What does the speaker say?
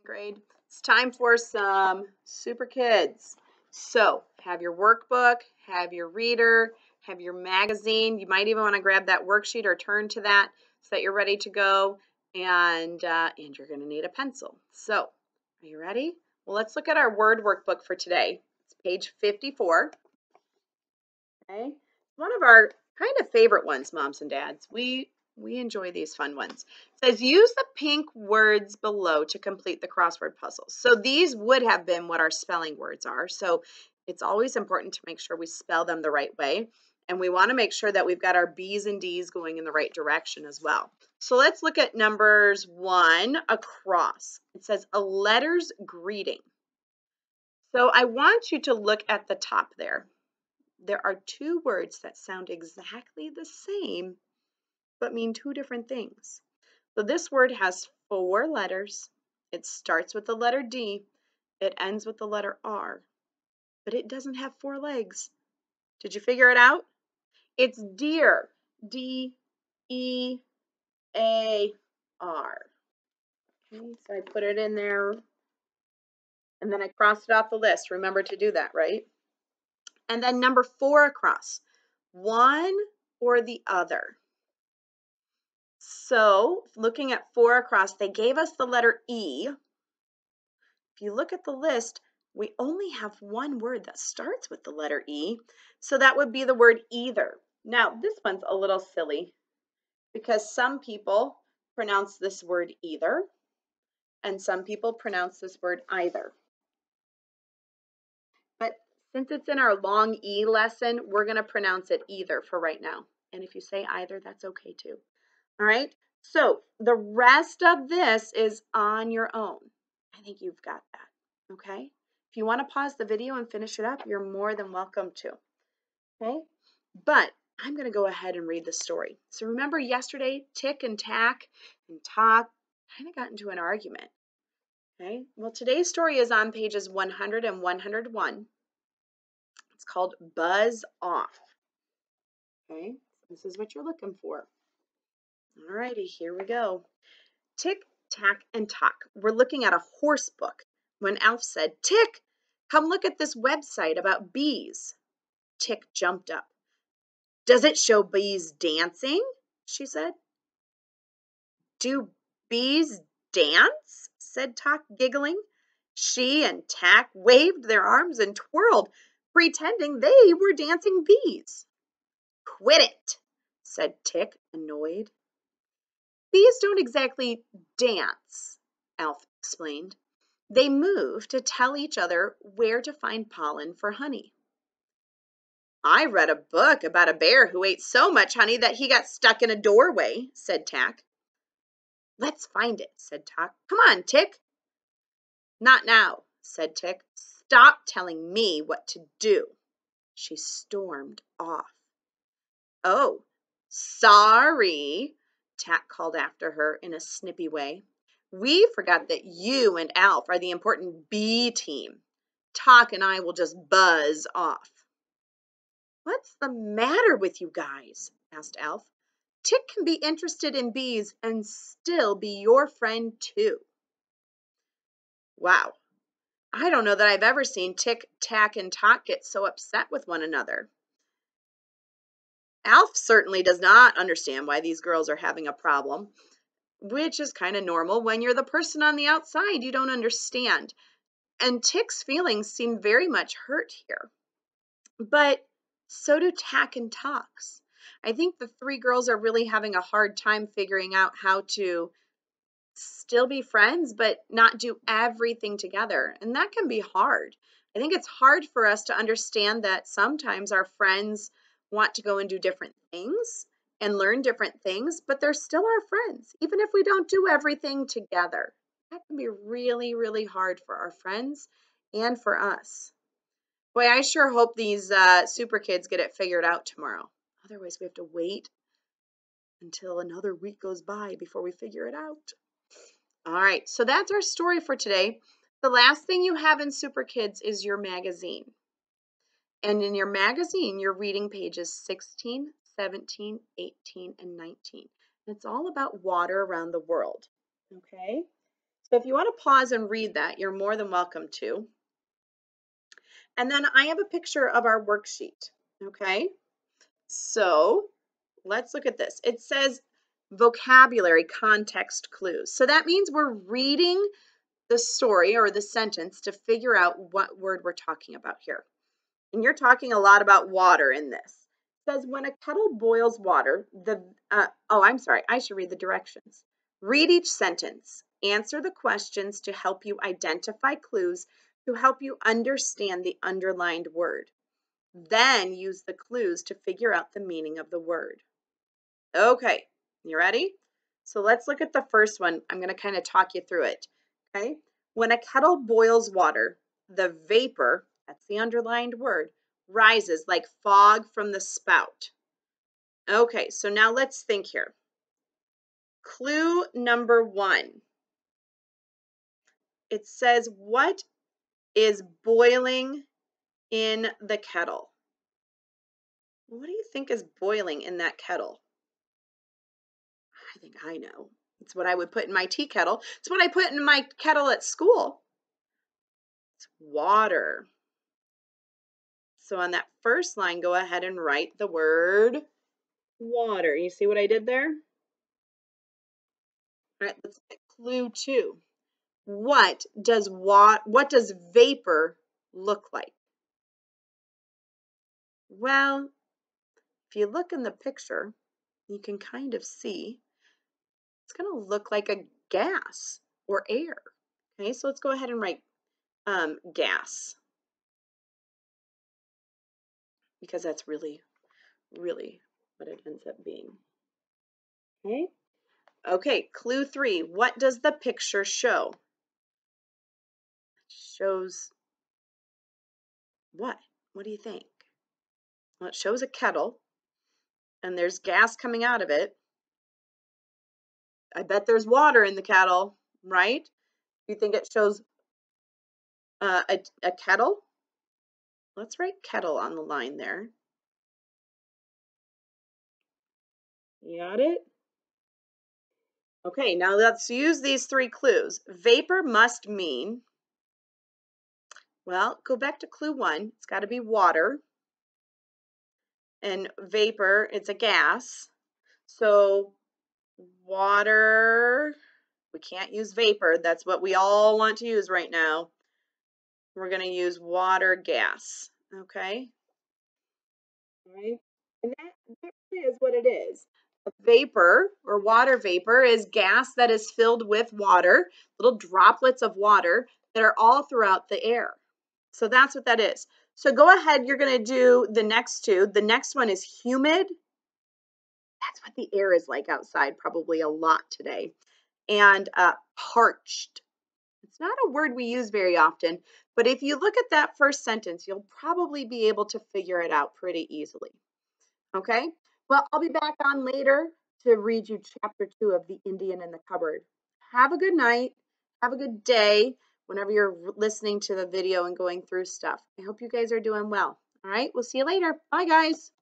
grade. It's time for some Super Kids. So have your workbook, have your reader, have your magazine. You might even want to grab that worksheet or turn to that so that you're ready to go. And you're going to need a pencil. So are you ready? Well, let's look at our word workbook for today. It's page 54. Okay, one of our kind of favorite ones, moms and dads. We enjoy these fun ones. It says use the pink words below to complete the crossword puzzles. So these would have been what our spelling words are. So it's always important to make sure we spell them the right way. And we want to make sure that we've got our B's and D's going in the right direction as well. So let's look at numbers 1 across. It says a letter's greeting. So I want you to look at the top there. There are two words that sound exactly the same, but mean two different things. So this word has 4 letters. It starts with the letter D. It ends with the letter R, but it doesn't have 4 legs. Did you figure it out? It's deer. D-E-A-R. Okay, so I put it in there, and then I crossed it off the list. Remember to do that, right? And then number 4 across, one or the other. So looking at 4 across, they gave us the letter E. If you look at the list, we only have one word that starts with the letter E. So that would be the word either. Now, this one's a little silly because some people pronounce this word either, and some people pronounce this word either. But since it's in our long E lesson, we're going to pronounce it either for right now. And if you say either, that's okay too. All right, so the rest of this is on your own. I think you've got that, okay? If you want to pause the video and finish it up, you're more than welcome to, okay? But I'm going to go ahead and read the story. So remember yesterday, Tick and Tack and Tock kind of got into an argument, okay? Well, today's story is on pages 100 and 101. It's called Buzz Off, okay? This is what you're looking for. All righty, here we go. Tick, Tack, and Tock were looking at a horse book when Alf said, Tick, come look at this website about bees. Tick jumped up. Does it show bees dancing? She said. Do bees dance? Said Tock, giggling. She and Tack waved their arms and twirled, pretending they were dancing bees. Quit it, said Tick, annoyed. Bees don't exactly dance, Alf explained. They move to tell each other where to find pollen for honey. I read a book about a bear who ate so much honey that he got stuck in a doorway, said Tack. Let's find it, said Tock. Come on, Tick. Not now, said Tick. Stop telling me what to do. She stormed off. Oh, sorry, Tack called after her in a snippy way. We forgot that you and Alf are the important bee team. Tock and I will just buzz off. What's the matter with you guys? Asked Alf. Tick can be interested in bees and still be your friend too. Wow, I don't know that I've ever seen Tick, Tack, and Tock get so upset with one another. Alf certainly does not understand why these girls are having a problem, which is kind of normal. When you're the person on the outside, you don't understand. And Tick's feelings seem very much hurt here. But so do Tack and Tock's. I think the 3 girls are really having a hard time figuring out how to still be friends, but not do everything together. And that can be hard. I think it's hard for us to understand that sometimes our friends want to go and do different things and learn different things, but they're still our friends, even if we don't do everything together. That can be really, really hard for our friends and for us. Boy, I sure hope these super kids get it figured out tomorrow. Otherwise, we have to wait until another week goes by before we figure it out. All right, so that's our story for today. The last thing you have in Super Kids is your magazine. And in your magazine, you're reading pages 16, 17, 18, and 19. It's all about water around the world, okay? So if you want to pause and read that, you're more than welcome to. And then I have a picture of our worksheet, okay? So let's look at this. It says vocabulary context clues. So that means we're reading the story or the sentence to figure out what word we're talking about here. And you're talking a lot about water in this. It says when a kettle boils water, I'm sorry, I should read the directions. Read each sentence. Answer the questions to help you identify clues to help you understand the underlined word. Then use the clues to figure out the meaning of the word. Okay, you ready? So let's look at the first one. I'm going to kind of talk you through it. Okay, when a kettle boils water, the vapor, that's the underlined word, rises like fog from the spout. Okay, so now let's think here. Clue number 1. It says, what is boiling in the kettle? What do you think is boiling in that kettle? I think I know. It's what I would put in my tea kettle. It's what I put in my kettle at school. It's water. So on that first line, go ahead and write the word water. You see what I did there? All right, let's look at clue 2. What does vapor look like? Well, if you look in the picture, you can kind of see it's going to look like a gas or air. Okay, so let's go ahead and write gas, because that's really what it ends up being. Okay. Okay, clue 3. What does the picture show? It shows what? What do you think? Well, it shows a kettle, and there's gas coming out of it. I bet there's water in the kettle, right? You think it shows a kettle? Let's write kettle on the line there. You got it? Okay, now let's use these 3 clues. Vapor must mean, well, go back to clue 1. It's got to be water. And vapor, it's a gas. So water, we can't use vapor. That's what we all want to use right now. We're going to use water gas. Okay? All right. And that really is what it is. A vapor or water vapor is gas that is filled with water, little droplets of water that are all throughout the air. So that's what that is. So go ahead, you're going to do the next 2. The next one is humid. That's what the air is like outside, probably a lot today. And parched. It's not a word we use very often, but if you look at that first sentence, you'll probably be able to figure it out pretty easily. Okay? Well, I'll be back on later to read you chapter 2 of The Indian in the Cupboard. Have a good night. Have a good day whenever you're listening to the video and going through stuff. I hope you guys are doing well. All right, we'll see you later. Bye, guys.